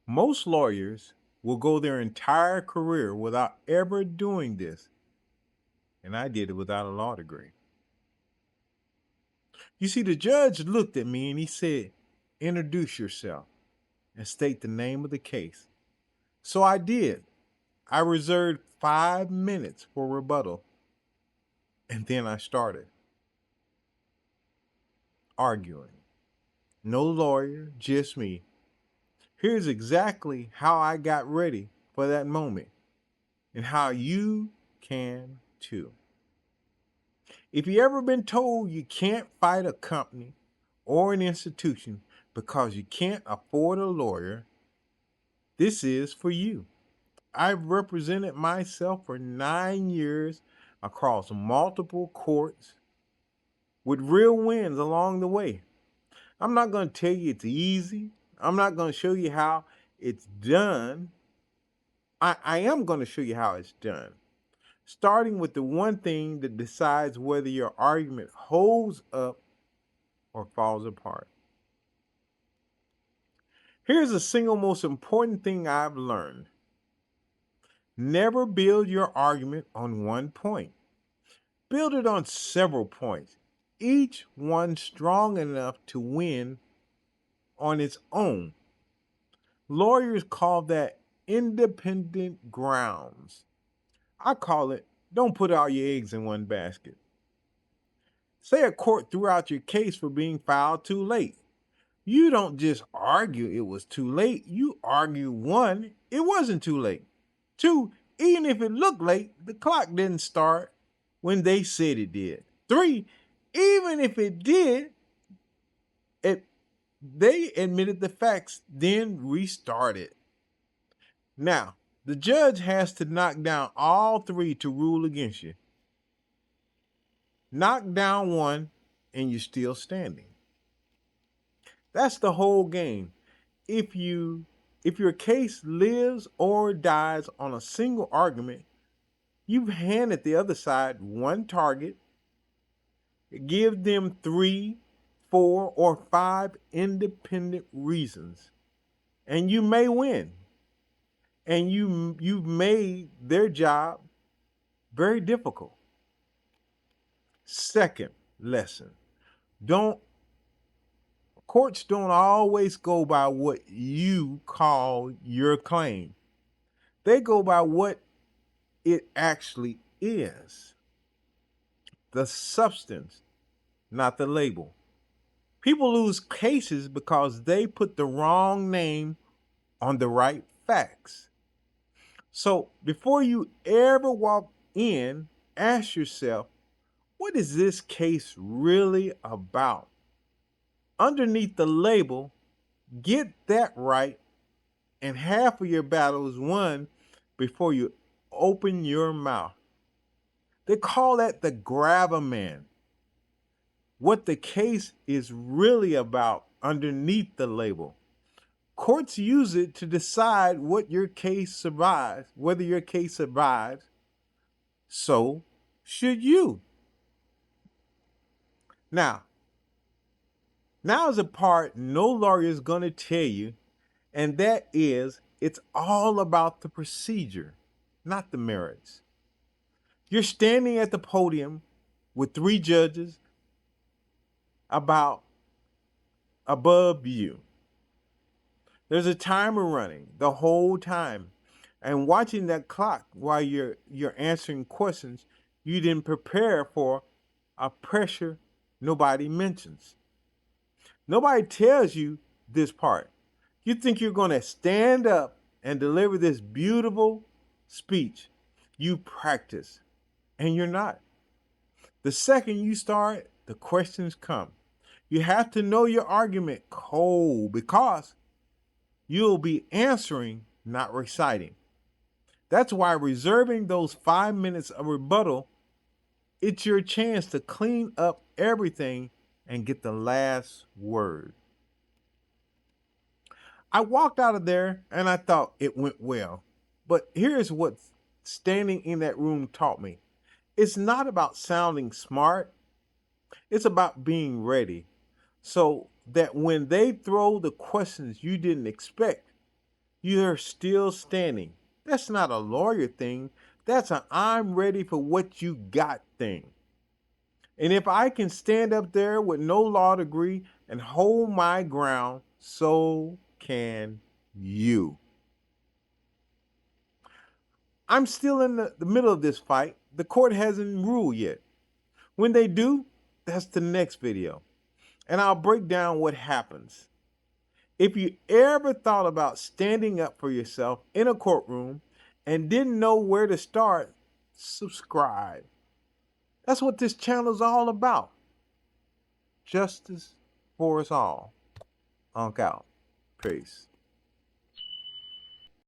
Most lawyers will go their entire career without ever doing this, and I did it without a law degree. You see, the judge looked at me and he said, "Introduce yourself and state the name of the case." So I did. I reserved 5 minutes for rebuttal, and then I started arguing. No lawyer, just me. Here's exactly how I got ready for that moment and how you can too. If you ever been told you can't fight a company or an institution because you can't afford a lawyer, this is for you. I've represented myself for 9 years across multiple courts with real wins along the way. I'm not going to tell you it's easy. I'm not going to show you how it's done. I am going to show you how it's done. Starting with the one thing that decides whether your argument holds up or falls apart. Here's the single most important thing I've learned. Never build your argument on one point. Build it on several points, each one strong enough to win on its own. Lawyers call that independent grounds. I call it don't put all your eggs in one basket. Say a court threw out your case for being filed too late. You don't just argue it was too late. You argue one, it wasn't too late. Two, even if it looked late, the clock didn't start when they said it did. Three, even if it did, they admitted the facts, then restarted. Now, the judge has to knock down all three to rule against you. Knock down one, and you're still standing. That's the whole game. If your case lives or dies on a single argument, you've handed the other side one target. Give them 3, 4, or 5 independent reasons, and you may win. And you've made their job very difficult. Second lesson: don't courts don't always go by what you call your claim. They go by what it actually is. The substance, not the label. People lose cases because they put the wrong name on the right facts. So before you ever walk in, ask yourself, what is this case really about? Underneath the label, get that right, and half of your battle is won before you open your mouth. They call that the grab-a-man. What the case is really about underneath the label. Courts use it to decide what your case survives, whether your case survives. So should you. Now is a part no lawyer is going to tell you, and that is it's all about the procedure, not the merits. You're standing at the podium with 3 judges about above you. There's a timer running the whole time, and watching that clock while you're answering questions you didn't prepare for a pressure nobody mentions. Nobody tells you this part. You think you're going to stand up and deliver this beautiful speech you practice, and you're not. The second you start, the questions come. You have to know your argument cold because you'll be answering, not reciting. That's why reserving those 5 minutes of rebuttal, it's your chance to clean up everything and get the last word. I walked out of there and I thought it went well. But here's what standing in that room taught me. It's not about sounding smart. It's about being ready. So that when they throw the questions you didn't expect, you're still standing. That's not a lawyer thing. That's an I'm ready for what you got thing. And if I can stand up there with no law degree and hold my ground, so can you. I'm still in the middle of this fight. The court hasn't ruled yet. When they do, that's the next video. And I'll break down what happens. If you ever thought about standing up for yourself in a courtroom and didn't know where to start, subscribe. That's what this channel is all about. Justice for us all. Honk out. Peace.